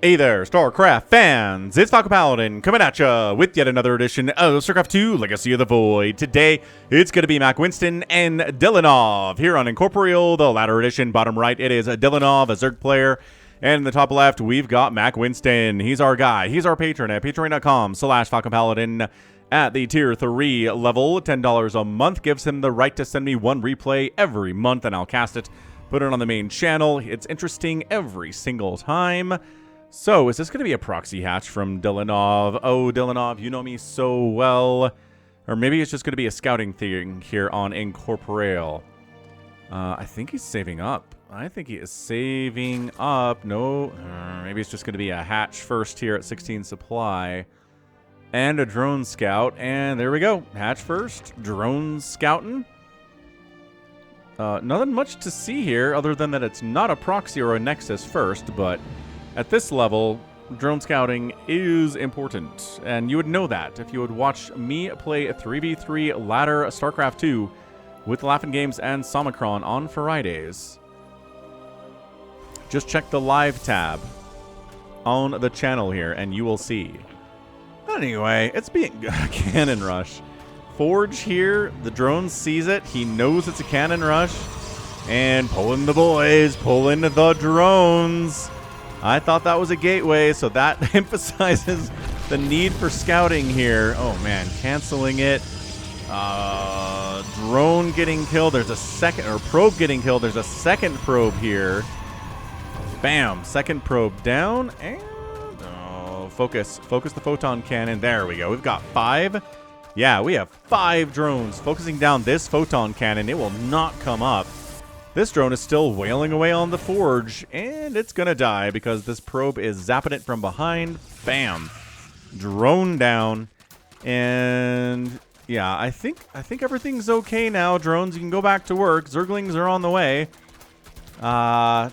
Hey there, StarCraft fans! It's Falcon Paladin coming at ya with yet another edition of StarCraft 2 Legacy of the Void. Today, it's going to be MackWinston and dilinov here on Incorporeal, the latter edition. Bottom right, it is dilinov, a Zerg player. And in the top left, we've got MackWinston. He's our guy. He's our patron at patreon.com/Falcon Paladin. At the tier 3 level, $10 a month gives him the right to send me one replay every month, and I'll cast it, put it on the main channel. It's interesting every single time. So, is this going to be a proxy hatch from dilinov? Oh, dilinov, you know me so well. Or maybe it's just going to be a scouting thing here on Incorporeal. I think he's saving up. I think he is saving up. No, maybe it's just going to be a hatch first here at 16 supply. And a drone scout. And there we go. Hatch first. Drone scouting. Nothing much to see here other than that it's not a proxy or a nexus first, but at this level, drone scouting is important, and you would know that if you would watch me play a 3v3 ladder StarCraft 2 with Laughing Games and Somicron on Fridays. Just check the live tab on the channel here, and you will see. Anyway, it's being cannon rush. Forge here, the drone sees it, he knows it's a cannon rush, and pulling the boys, pulling the drones. I thought that was a gateway, so that emphasizes the need for scouting here. Oh man, canceling it. Drone getting killed. There's a second, or probe getting killed. There's a second probe here. Bam, second probe down. And focus the photon cannon. There we go. We've got 5. Yeah, we have 5 drones focusing down this photon cannon. It will not come up. This drone is still wailing away on the forge, and it's gonna die because this probe is zapping it from behind. Bam. Drone down. And yeah, I think everything's okay now. Drones, you can go back to work. Zerglings are on the way. I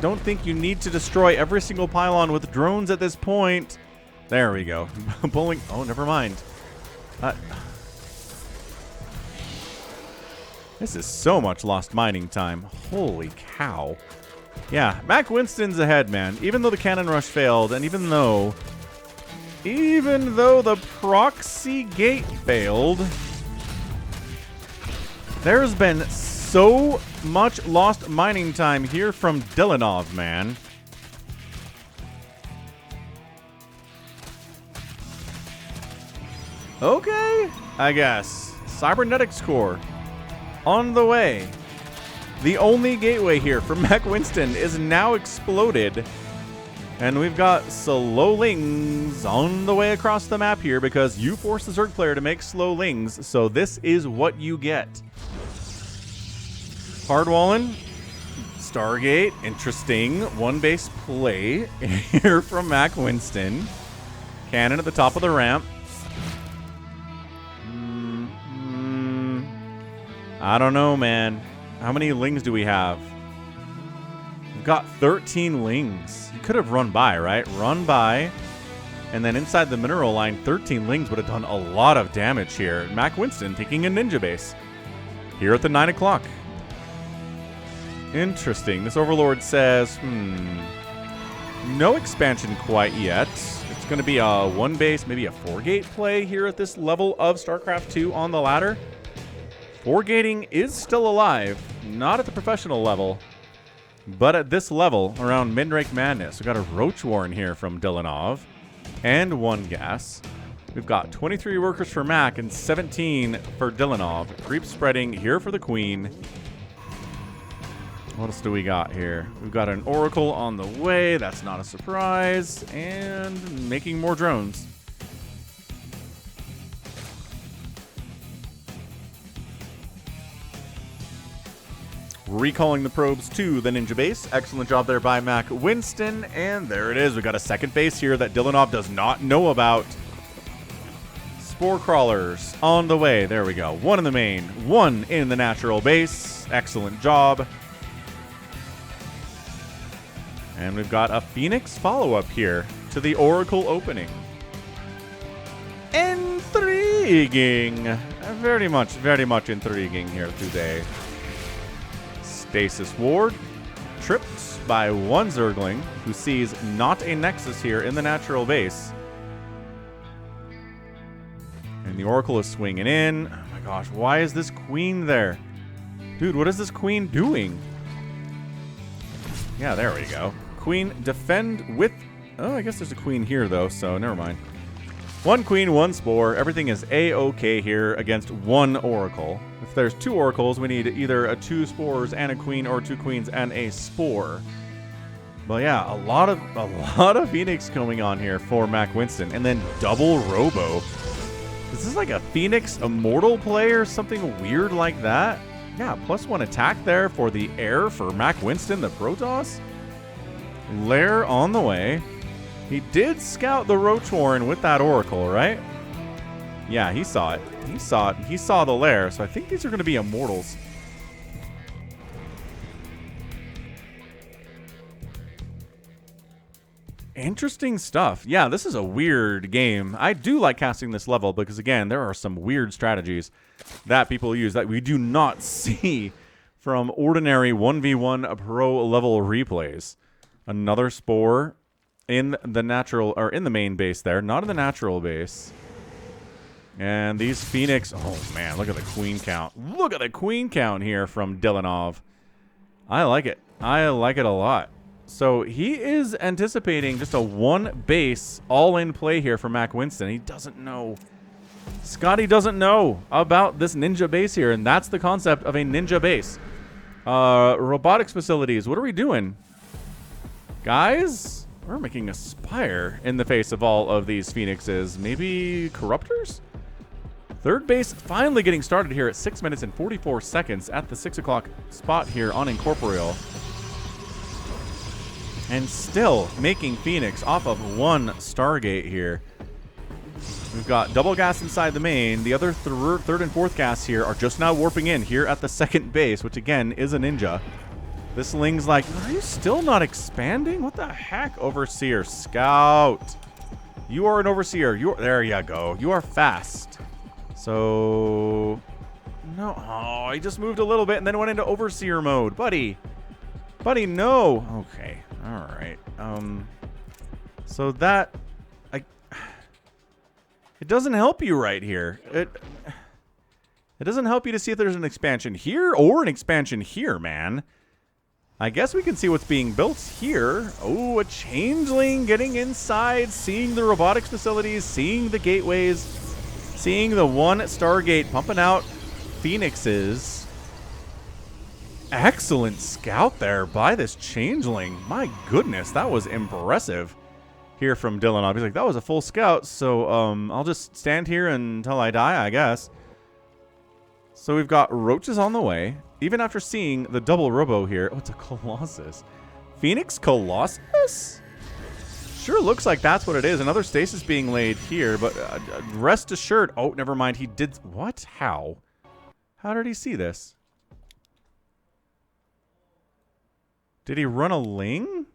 don't think you need to destroy every single pylon with drones at this point. There we go. Pulling. Oh, never mind. This is so much lost mining time. Holy cow. Yeah, MackWinston's ahead, man. Even though the cannon rush failed, and even though the proxy gate failed, there's been so much lost mining time here from dilinov, man. Okay, I guess. Cybernetics core. On the way. The only gateway here from MackWinston is now exploded. And we've got slow lings on the way across the map here because you force the Zerg player to make slow lings. So this is what you get. Hardwalling. Stargate. Interesting. One base play here from MackWinston. Cannon at the top of the ramp. I don't know, man. How many lings do we have? We've got 13 lings. You could have run by, right? Run by. And then inside the mineral line, 13 lings would have done a lot of damage here. MackWinston taking a ninja base here at the 9 o'clock. Interesting. This Overlord says, no expansion quite yet. It's going to be a 1 base, maybe a 4-gate play here at this level of StarCraft 2 on the ladder. 4-gating is still alive, not at the professional level, but at this level, around mid-rank madness. We've got a Roach Warren here from dilinov, and 1 gas. We've got 23 workers for Mac and 17 for dilinov. Creep spreading here for the Queen. What else do we got here? We've got an Oracle on the way, that's not a surprise, and making more drones. Recalling the probes to the ninja base. Excellent job there by MackWinston. And there it is. We got a second base here that dilinov does not know about. Spore crawlers on the way. There we go. 1 in the main, 1 in the natural base. Excellent job. And we've got a Phoenix follow-up here to the Oracle opening. Intriguing. Very much intriguing here today. Stasis Ward. tripped by one Zergling, who sees not a Nexus here in the natural base. And the Oracle is swinging in. Oh my gosh, why is this Queen there? Dude, what is this Queen doing? Yeah, there we go. Queen, defend with... Oh, I guess there's a Queen here, though, so never mind. One Queen, one Spore. Everything is A-okay here against one Oracle. If there's two Oracles, we need either a 2 Spores and a Queen, or 2 Queens and a Spore. But yeah, a lot of Phoenix going on here for MackWinston. And then double Robo. Is this like a Phoenix Immortal play or something weird like that? Yeah, +1 attack there for the air for MackWinston, the Protoss. Lair on the way. He did scout the Roach Warren with that Oracle, right? Yeah, he saw it. He saw it. He saw the lair, so I think these are going to be Immortals. Interesting stuff. Yeah, this is a weird game. I do like casting this level because, again, there are some weird strategies that people use that we do not see from ordinary 1v1 pro level replays. Another Spore in the natural, or in the main base there, not in the natural base. And these Phoenix, oh man, look at the Queen count. Look at the Queen count here from dilinov. I like it. I like it a lot. So he is anticipating just a 1 base all-in play here for MackWinston. He doesn't know. Scotty doesn't know about this ninja base here, and that's the concept of a ninja base. Robotics facilities, what are we doing? Guys, we're making a Spire in the face of all of these Phoenixes. Maybe Corruptors? Third base finally getting started here at 6 minutes and 44 seconds at the 6 o'clock spot here on Incorporeal. And still making Phoenix off of 1 Stargate here. We've got double gas inside the main. The other third and fourth gas here are just now warping in here at the second base, which again is a ninja. This Ling's like, are you still not expanding? What the heck? Overseer, scout. You are an overseer. There you go. You are fast. So, no. Oh, he just moved a little bit and then went into overseer mode. Buddy. Buddy, no. Okay. All right. So that, it doesn't help you right here. It doesn't help you to see if there's an expansion here or an expansion here, man. I guess we can see what's being built here. Oh, a changeling getting inside, seeing the robotics facilities, seeing the gateways, seeing the 1 Stargate pumping out Phoenixes. Excellent scout there by this changeling. My goodness, that was impressive here from dilinov. He's like, that was a full scout, so I'll just stand here until I die, I guess. So we've got roaches on the way. Even after seeing the double robo here. Oh, it's a Colossus. Phoenix Colossus? Sure looks like that's what it is. Another stasis being laid here, but rest assured. Oh, never mind. He did... What? How? How did he see this? Did he run a Ling?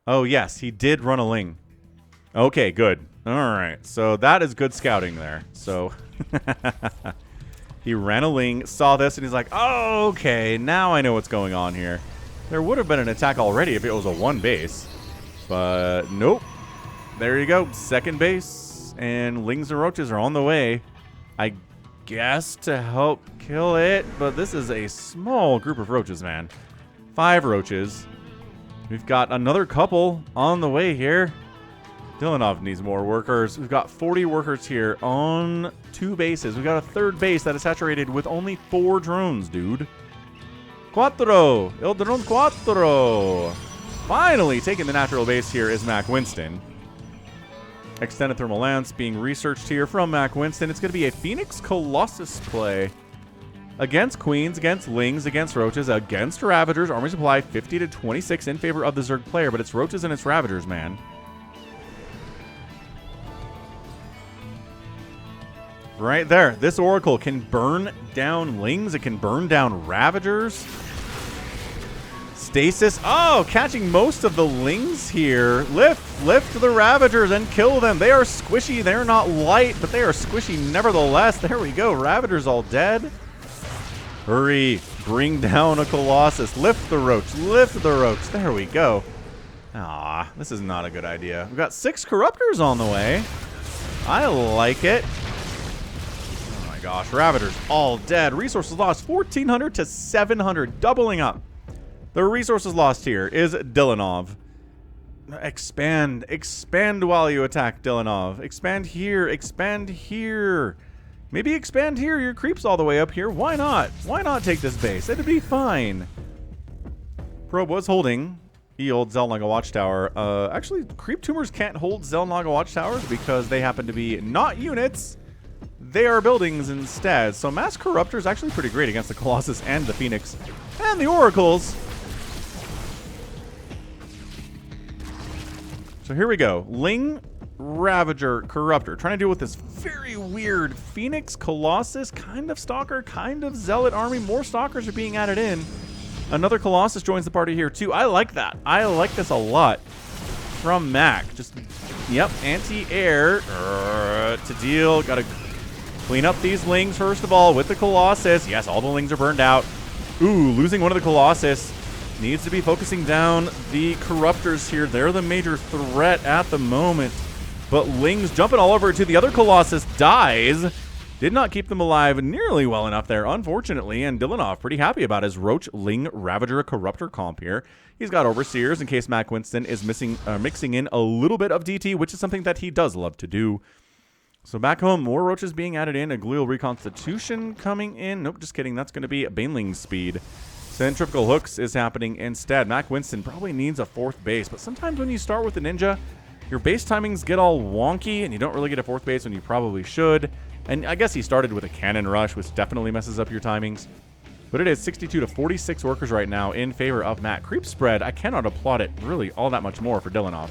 Oh, yes. He did run a Ling. Okay, good. All right. So that is good scouting there. So... He ran a Ling, saw this, and he's like, oh, okay, now I know what's going on here. There would have been an attack already if it was a 1 base. But nope. There you go. Second base. And Lings and Roaches are on the way. I guess to help kill it. But this is a small group of Roaches, man. 5 Roaches. We've got another couple on the way here. dilinov needs more workers. We've got 40 workers here on 2 bases. We've got a third base that is saturated with only 4 drones, dude. Cuatro. El drone cuatro. Finally taking the natural base here is MackWinston. Extended thermal lance being researched here from MackWinston. It's going to be a Phoenix Colossus play. Against Queens, against Lings, against Roaches, against Ravagers. Army supply 50 to 26 in favor of the Zerg player, but it's Roaches and it's Ravagers, man. Right there. This Oracle can burn down Lings. It can burn down Ravagers. Stasis. Oh, catching most of the Lings here. Lift the Ravagers and kill them. They are squishy. They're not light, but they are squishy nevertheless. There we go. Ravagers all dead. Hurry. Bring down a Colossus. Lift the Roach. Lift the Roach. There we go. Ah, this is not a good idea. We've got 6 Corruptors on the way. I like it. Oh my gosh. Ravagers all dead. Resources lost 1,400 to 700. Doubling up. The resources lost here is dilinov. Expand. Expand while you attack, dilinov. Expand here. Expand here. Maybe expand here. Your creep's all the way up here. Why not? Why not take this base? It'd be fine. Probe was holding. He holds Zelnaga Watchtower. Actually, creep tumors can't hold Zelnaga Watchtowers because they happen to be not units. They are buildings instead. So Mass Corruptor is actually pretty great against the Colossus and the Phoenix and the Oracles. So here we go. Ling, Ravager, Corruptor. Trying to deal with this very weird Phoenix, Colossus, kind of Stalker, kind of Zealot army. More Stalkers are being added in. Another Colossus joins the party here too. I like that. I like this a lot from Mac. Just, yep, anti-air to deal. Got to clean up these Lings first of all with the Colossus. Yes, all the Lings are burned out. Ooh, losing one of the Colossus. Needs to be focusing down the Corruptors here. They're the major threat at the moment. But Ling's jumping all over to the other Colossus. Dies. Did not keep them alive nearly well enough there, unfortunately. And dilinov pretty happy about his Roach, Ling, Ravager, Corruptor comp here. He's got Overseers in case MackWinston is mixing in a little bit of DT, which is something that he does love to do. So back home, more Roaches being added in. A Glial Reconstitution coming in. Nope, just kidding. That's going to be Baneling speed. Centrifugal Hooks is happening instead. MackWinston probably needs a 4th base, but sometimes when you start with a Ninja, your base timings get all wonky, and you don't really get a 4th base when you probably should. And I guess he started with a Cannon Rush, which definitely messes up your timings. But it is 62 to 46 workers right now in favor of Matt. Creep spread, I cannot applaud it really all that much more for dilinov.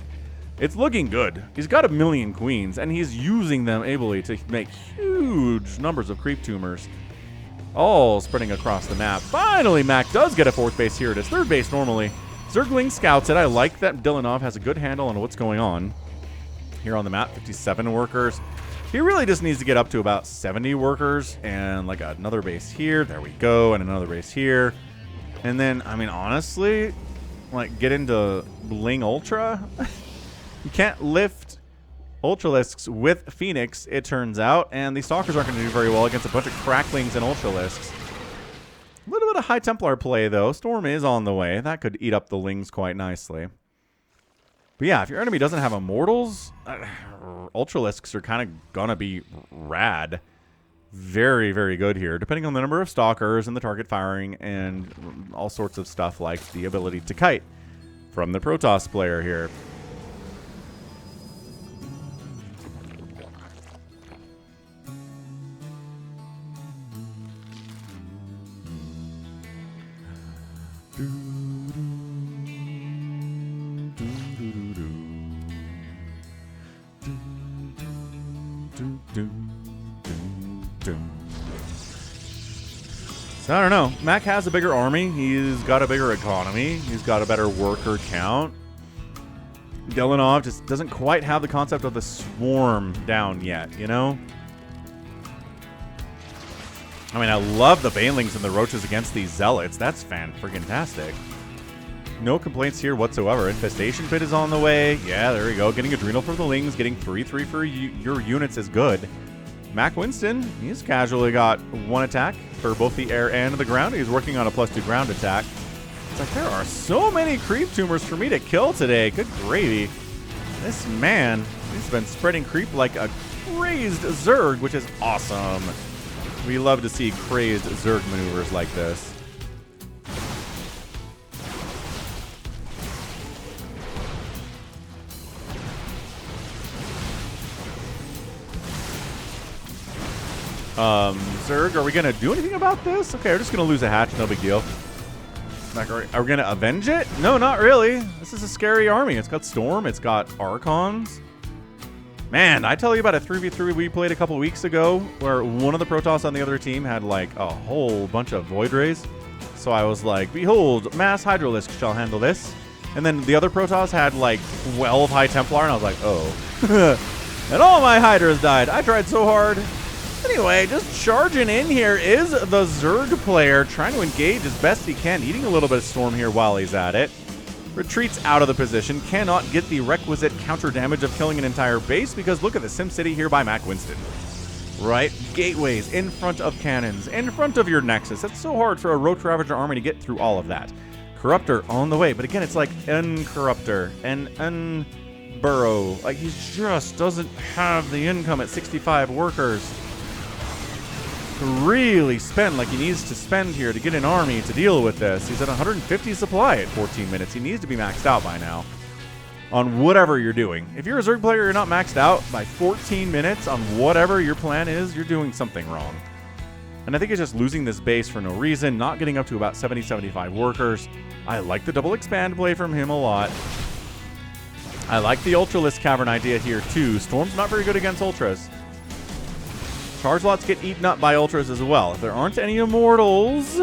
It's looking good. He's got 1,000,000 queens, and he's using them ably to make huge numbers of creep tumors. All spreading across the map. Finally, Mac does get a 4th base. Here it is. 3rd base normally. Zergling scouts it. I like that dilinov has a good handle on what's going on here on the map. 57 workers. He really just needs to get up to about 70 workers and like another base here. There we go. And another base here. And then, I mean, honestly, like get into Ling Ultra. You can't lift Ultralisks with Phoenix, it turns out, and the Stalkers aren't going to do very well against a bunch of Cracklings and Ultralisks. A little bit of High Templar play, though. Storm is on the way. That could eat up the Lings quite nicely. But yeah, if your enemy doesn't have Immortals, Ultralisks are kind of going to be rad. Very, very good here, depending on the number of Stalkers and the target firing and all sorts of stuff like the ability to kite from the Protoss player here. So I don't know. Mac has a bigger army. He's got a bigger economy. He's got a better worker count. dilinov just doesn't quite have the concept of the swarm down yet, you know? I mean, I love the Banelings and the Roaches against these Zealots. That's fan-friggin-tastic. No complaints here whatsoever. Infestation Pit is on the way. Yeah, there we go. Getting Adrenal for the Lings. Getting 3-3 for your units is good. MackWinston, he's casually got 1 attack for both the air and the ground. He's working on a +2 ground attack. It's like, there are so many creep tumors for me to kill today. Good gravy. This man, he's been spreading creep like a crazed Zerg, which is awesome. We love to see crazed Zerg maneuvers like this. Zerg, are we going to do anything about this? Okay, we're just going to lose a hatch. No big deal. Are we going to avenge it? No, not really. This is a scary army. It's got Storm. It's got Archons. Man, I tell you about a 3v3 we played a couple weeks ago where one of the Protoss on the other team had like a whole bunch of Void Rays. So I was like, behold, Mass Hydralisk shall handle this. And then the other Protoss had like 12 High Templar, and I was like, oh. And all my Hydras died. I tried so hard. Anyway, just charging in here is the Zerg player, trying to engage as best he can, eating a little bit of storm here while he's at it. Retreats out of the position, cannot get the requisite counter damage of killing an entire base because look at the SimCity here by MackWinston. Right? Gateways in front of cannons, in front of your Nexus. It's so hard for a Roach Ravager army to get through all of that. Corruptor on the way, but again, it's like Corruptor and Unburrow. Like, he just doesn't have the income at 65 workers to really spend like he needs to spend here to get an army to deal with this. He's at 150 supply at 14 minutes. He needs to be maxed out by now on whatever you're doing. If you're a Zerg player, you're not maxed out by 14 minutes on whatever your plan is, you're doing something wrong. And I think it's just losing this base for no reason, not getting up to about 70, 75 workers. I like the double expand play from him a lot. I like the Ultralisk Cavern idea here too. Storm's not very good against Ultras. Charge lots get eaten up by Ultras as well. If there aren't any Immortals,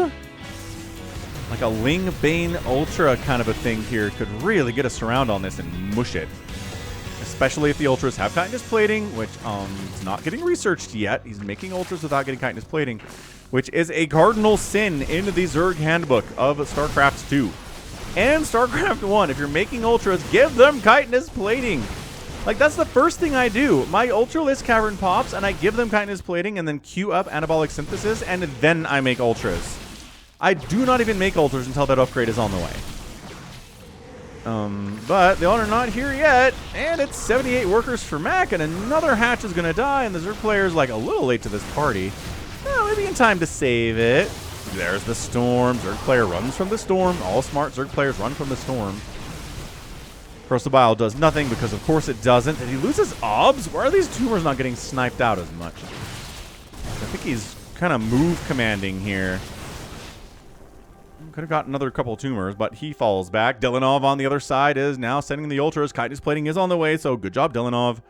like a Ling Bane Ultra kind of a thing here could really get us around on this and mush it. Especially if the Ultras have Chitinous Plating, which is not getting researched yet. He's making Ultras without getting Chitinous Plating, which is a cardinal sin in the Zerg Handbook of StarCraft 2. And StarCraft 1, if you're making Ultras, give them Chitinous Plating. Like, that's the first thing I do. My Ultralisk Cavern pops, and I give them Chitinous Plating, and then queue up Anabolic Synthesis, and then I make Ultras. I do not even make Ultras until that upgrade is on the way. But they are not here yet, and it's 78 workers for Mac, and another hatch is going to die, and the Zerg player is like a little late to this party. Well, maybe in time to save it. There's the storm. Zerg player runs from the storm. All smart Zerg players run from the storm. Corrosive Bile does nothing because, of course, it doesn't. And he loses obs? Why are these tumors not getting sniped out as much? I think he's kind of move commanding here. Could have got another couple tumors, but he falls back. Dilinov on the other side is now sending the Ultras. Chitinous Plating is on the way, so good job, Dilinov.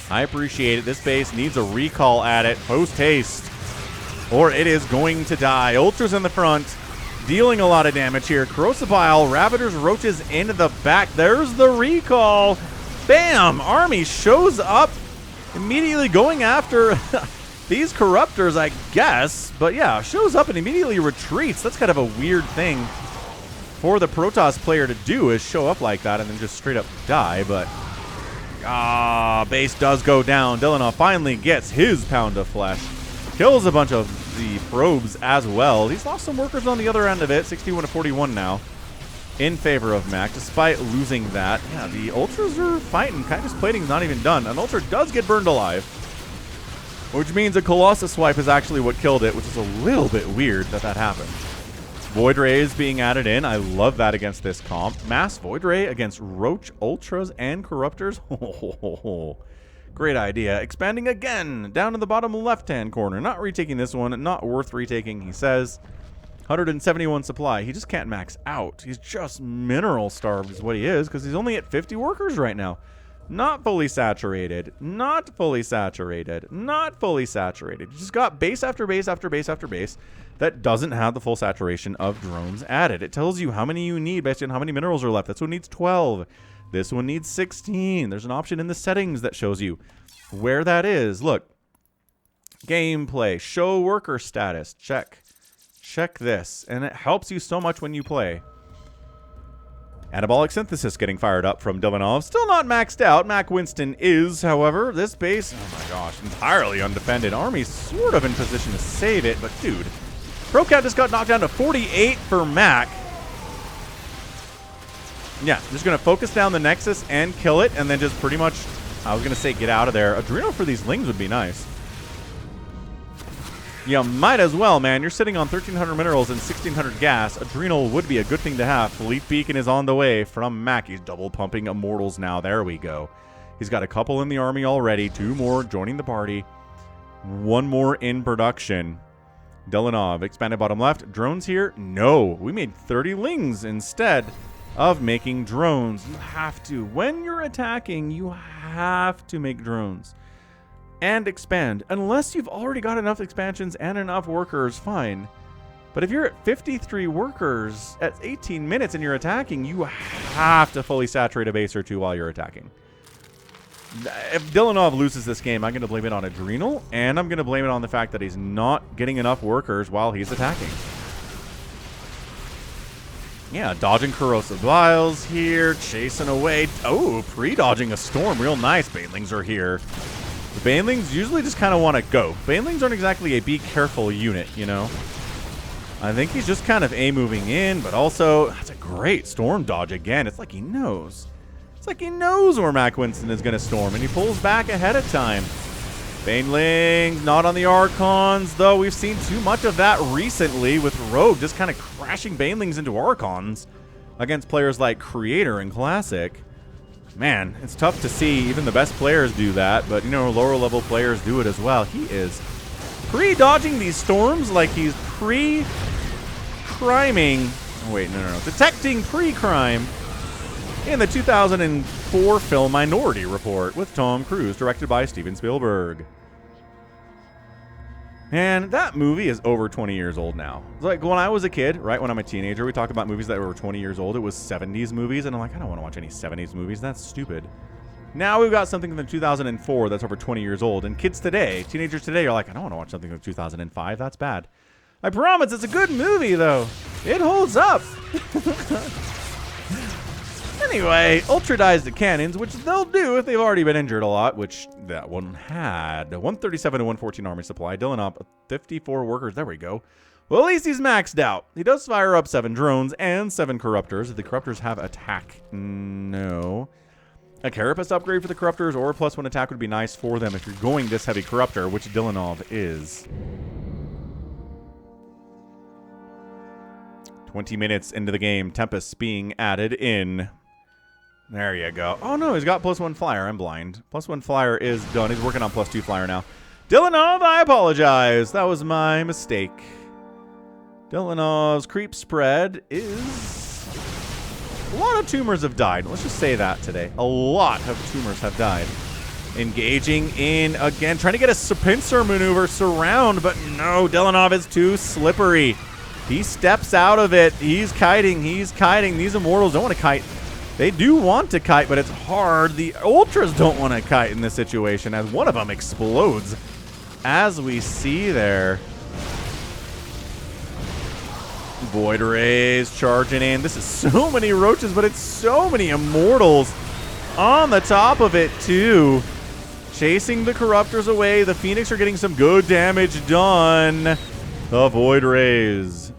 I appreciate it. This base needs a recall at it post-haste, or it is going to die. Ultras in the front, dealing a lot of damage here. Corrosive Bile, Ravagers, Roaches into the back. There's the recall. Bam! Army shows up, immediately going after these Corruptors, I guess. But yeah, shows up and immediately retreats. That's kind of a weird thing for the Protoss player to do, is show up like that and then just straight up die. But base does go down. Dilinov finally gets his pound of flesh. Kills a bunch of the probes as well. He's lost some workers on the other end of it. 61 to 41 now in favor of Mac, despite losing that. Yeah, the Ultras are fighting. Chitinous Plating's not even done. An Ultra does get burned alive, which means a Colossus Swipe is actually what killed it, which is a little bit weird that that happened. Void Ray is being added in. I love that against this comp. Mass Void Ray against Roach, Ultras, and Corruptors. Great idea. Expanding again down in the bottom left-hand corner. Not retaking this one. Not worth retaking, he says. 171 supply. He just can't max out. He's just mineral starved is what he is, because he's only at 50 workers right now. Not fully saturated. Not fully saturated. Not fully saturated. You just got base after base after base after base that doesn't have the full saturation of drones added. It tells you how many you need based on how many minerals are left. This one needs 12. This one needs 16. There's an option in the settings that shows you where that is. Look. Gameplay. Show worker status. Check. Check this. And it helps you so much when you play. Anabolic Synthesis getting fired up from Dilinov. Still not maxed out. MackWinston is, however. This base, oh my gosh, entirely undefended. Army's sort of in position to save it, but dude. ProCat just got knocked down to 48 for Mac. Yeah, just going to focus down the Nexus and kill it, and then just pretty much, I was going to say get out of there. Adrenal for these Lings would be nice. You might as well, man. You're sitting on 1,300 minerals and 1,600 gas. Adrenal would be a good thing to have. Fleet Beacon is on the way from Mac. He's double pumping Immortals now. There we go. He's got a couple in the army already. 2 more joining the party. 1 more in production. Dilinov, expanded bottom left. Drones here? No. We made 30 Lings instead of making drones. You have to. When you're attacking, you have to make drones. And expand. Unless you've already got enough expansions and enough workers, fine. But if you're at 53 workers at 18 minutes and you're attacking, you have to fully saturate a base or 2 while you're attacking. If Dilinov loses this game, I'm going to blame it on Adrenal, and I'm going to blame it on the fact that he's not getting enough workers while he's attacking. Yeah, dodging corrosive vials here, chasing away. Oh, pre-dodging a storm. Real nice. Banelings are here. The Banelings usually just kind of want to go. Banelings aren't exactly a be careful unit, you know. I think he's just kind of A-moving in, but also, that's a great storm dodge again. It's like he knows. It's like he knows where MackWinston is going to storm, and he pulls back ahead of time. Banelings, not on the Archons, though we've seen too much of that recently with Rogue just kind of crashing Banelings into Archons against players like Creator and Classic. Man, it's tough to see even the best players do that, but, you know, lower level players do it as well. He is pre-dodging these storms like he's pre-criming. Oh, wait, no. Detecting pre-crime in the 2004 film Minority Report with Tom Cruise, directed by Steven Spielberg. And that movie is over 20 years old now. It's like when I was a kid, right, when I'm a teenager, we talked about movies that were 20 years old. It was 70s movies, and I'm like, I don't want to watch any 70s movies. That's stupid. Now we've got something from 2004 that's over 20 years old, and kids today, teenagers today, are like, I don't want to watch something from 2005. That's bad. I promise it's a good movie, though. It holds up. Anyway, Ultra dies to cannons, which they'll do if they've already been injured a lot, which that one had. 137 to 114 army supply. Dilinov, 54 workers. There we go. Well, at least he's maxed out. He does fire up 7 drones and 7 corruptors. Do the corruptors have attack? No. A Carapace upgrade for the corruptors or a +1 attack would be nice for them if you're going this heavy corruptor, which Dilinov is. 20 minutes into the game, Tempest being added in. There you go. Oh, no, he's got +1 flyer. I'm blind. +1 flyer is done. He's working on +2 flyer now. Dilinov, I apologize. That was my mistake. Dilinov's creep spread is... A lot of tumors have died. Let's just say that today. A lot of tumors have died. Engaging in, again, trying to get a pincer maneuver surround, but no, Dilinov is too slippery. He steps out of it. He's kiting. He's kiting. These Immortals don't want to kite. They do want to kite, but it's hard. The Ultras don't want to kite in this situation as one of them explodes, as we see there. Void Rays charging in. This is so many roaches, but it's so many Immortals on the top of it, too. Chasing the Corruptors away. The Phoenix are getting some good damage done. The Void Rays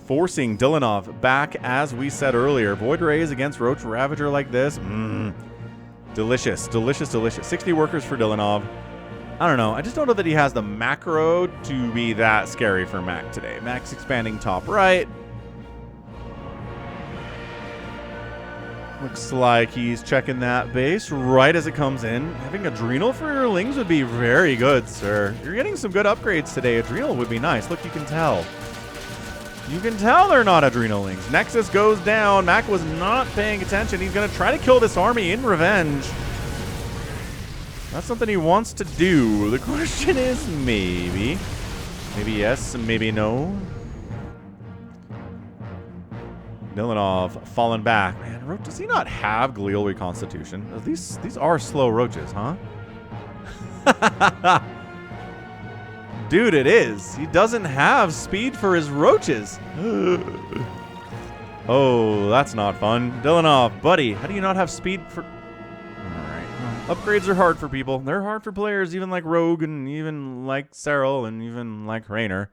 forcing Dilinov back, as we said earlier. Void Rays against Roach Ravager like this. Delicious, delicious, delicious. 60 workers for Dilinov. I don't know. I just don't know that he has the macro to be that scary for Mac today. Mac's expanding top right. Looks like he's checking that base right as it comes in. Having Adrenal for your Lings would be very good, sir. You're getting some good upgrades today. Adrenal would be nice. Look, you can tell. You can tell they're not Adrenal Lings. Nexus goes down. Mac was not paying attention. He's going to try to kill this army in revenge. That's something he wants to do. The question is maybe. Maybe yes, maybe no. Dilinov falling back. Man, Roach, does he not have glial reconstitution? These are slow roaches, huh? Dude, it is. He doesn't have speed for his roaches. Oh, that's not fun. Dilinov, buddy, how do you not have speed for... Alright. Upgrades are hard for people. They're hard for players even like Rogue and even like Cyril and even like Raynor.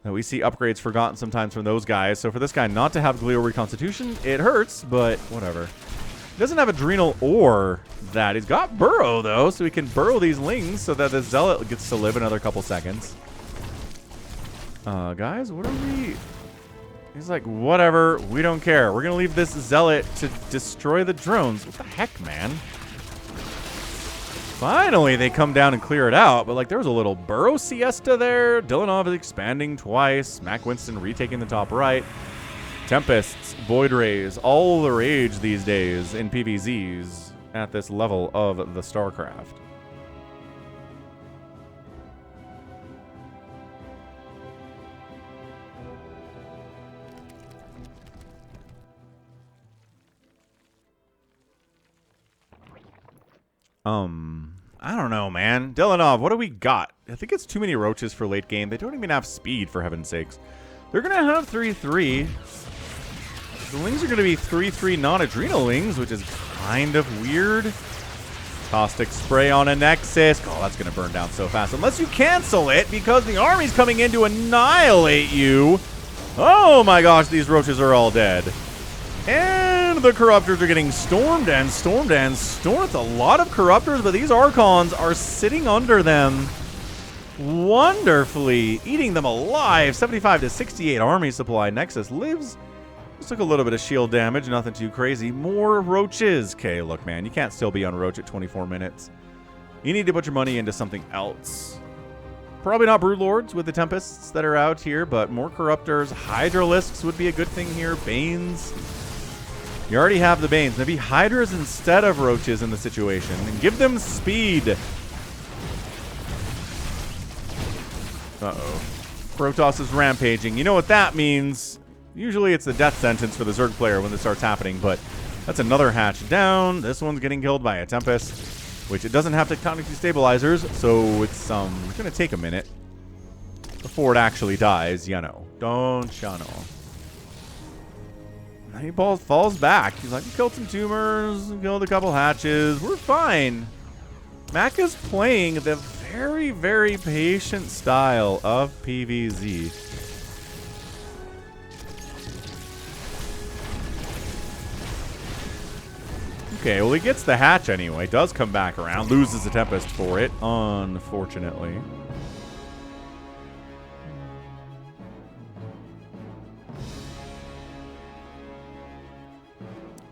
We see upgrades forgotten sometimes from those guys. So for this guy not to have glial reconstitution, it hurts, but whatever. He doesn't have Adrenal or that. He's got Burrow, though, so he can burrow these Lings so that the Zealot gets to live another couple seconds. Guys, what are we... He's like, whatever, we don't care. We're going to leave this Zealot to destroy the drones. What the heck, man? Finally, they come down and clear it out, but like there was a little burrow siesta there. Dilinov is expanding twice. MackWinston retaking the top right. Tempests, Void Rays, all the rage these days in PvZs at this level of the StarCraft. I don't know, man. Dilinov, what do we got? I think it's too many roaches for late game. They don't even have speed, for heaven's sakes. They're going to have 3-3. The Lings are going to be 3-3 non-Adrenal Lings, which is kind of weird. Caustic Spray on a Nexus. Oh, that's going to burn down so fast. Unless you cancel it, because the army's coming in to annihilate you. Oh my gosh, these roaches are all dead. And the Corruptors are getting stormed and stormed and stormed. It's a lot of Corruptors, but these Archons are sitting under them wonderfully, eating them alive. 75 to 68 army supply. Nexus lives. Just took a little bit of shield damage, nothing too crazy. More roaches. Okay, look, man, you can't still be on roach at 24 minutes. You need to put your money into something else. Probably not Broodlords with the Tempests that are out here, but more Corruptors. Hydralisks would be a good thing here. Banes. You already have the Banes. Maybe Hydras instead of roaches in the situation. And give them speed. Uh-oh. Protoss is rampaging. You know what that means. Usually it's the death sentence for the Zerg player when this starts happening, but that's another hatch down. This one's getting killed by a Tempest, which it doesn't have tectonic destabilizers, so it's going to take a minute before it actually dies, you know. Don't you know. He falls back. He's like, we killed some tumors, killed a couple hatches. We're fine. Mac is playing the very, very patient style of PvZ. Okay, well, he gets the hatch anyway. Does come back around. Loses the Tempest for it, unfortunately.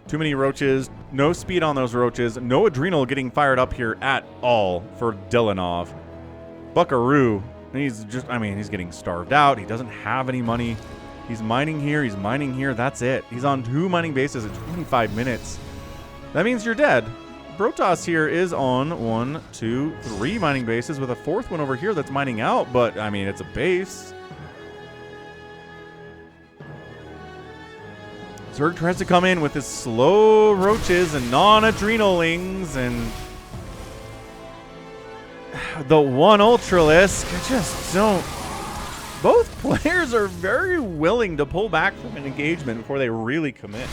Too many roaches. No speed on those roaches. No Adrenal getting fired up here at all for Dilinov. Buckaroo. He's just, I mean, he's getting starved out. He doesn't have any money. He's mining here. He's mining here. That's it. He's on 2 mining bases at 25 minutes. That means you're dead. Protoss here is on 1, 2, 3 mining bases with a 4th one over here that's mining out, but, I mean, it's a base. Zerg tries to come in with his slow roaches and non-adrenalings and the one Ultralisk. I just don't. Both players are very willing to pull back from an engagement before they really commit.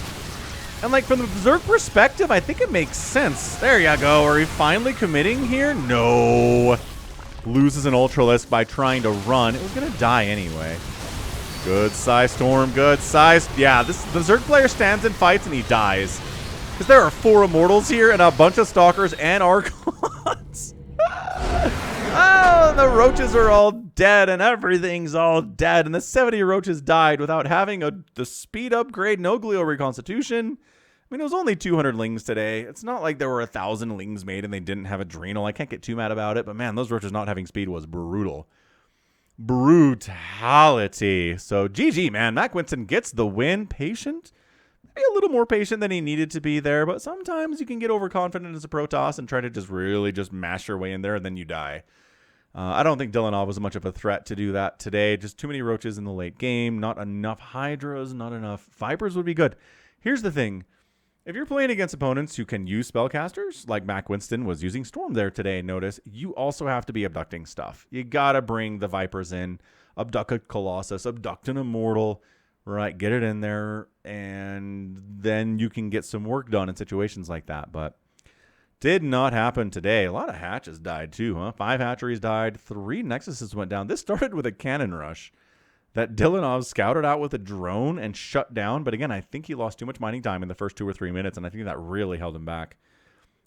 And like from the Zerg perspective, I think it makes sense. There you go. Are we finally committing here? No. Loses an Ultralisk by trying to run. It was going to die anyway. Good size Storm, good size. Yeah, the Zerg player stands and fights and he dies. Because there are 4 Immortals here and a bunch of Stalkers and Archons. Oh, the roaches are all dead and everything's all dead. And the 70 roaches died without having the speed upgrade, no glial reconstitution. I mean, it was only 200 lings today. It's not like there were 1,000 lings made and they didn't have Adrenal. I can't get too mad about it, but man, those roaches not having speed was brutal. Brutality. So GG, man. MackWinston gets the win. Patient. Maybe a little more patient than he needed to be there, but sometimes you can get overconfident as a Protoss and try to just really just mash your way in there and then you die. I don't think Dilinov was much of a threat to do that today. Just too many roaches in the late game. Not enough Hydras. Not enough Vipers would be good. Here's the thing. If you're playing against opponents who can use spellcasters, like MackWinston was using Storm there today, notice, you also have to be abducting stuff. You gotta bring the Vipers in, abduct a Colossus, abduct an Immortal, right? Get it in there, and then you can get some work done in situations like that. But did not happen today. A lot of hatches died too, huh? 5 hatcheries died, 3 Nexuses went down. This started with a cannon rush that Dilinov scouted out with a drone and shut down. But again, I think he lost too much mining time in the first 2 or 3 minutes, and I think that really held him back.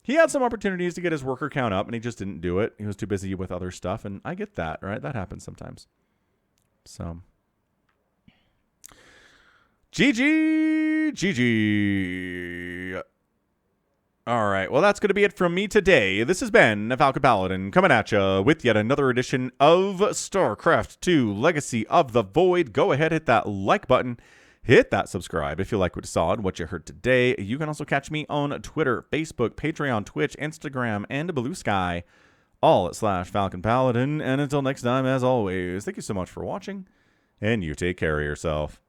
He had some opportunities to get his worker count up, and he just didn't do it. He was too busy with other stuff, and I get that, right? That happens sometimes. So, GG, GG. All right, well, that's going to be it from me today. This has been Falcon Paladin coming at you with yet another edition of StarCraft 2 Legacy of the Void. Go ahead, hit that like button, hit that subscribe if you like what you saw and what you heard today. You can also catch me on Twitter, Facebook, Patreon, Twitch, Instagram, and Blue Sky, all at /Falcon Paladin. And until next time, as always, thank you so much for watching, and you take care of yourself.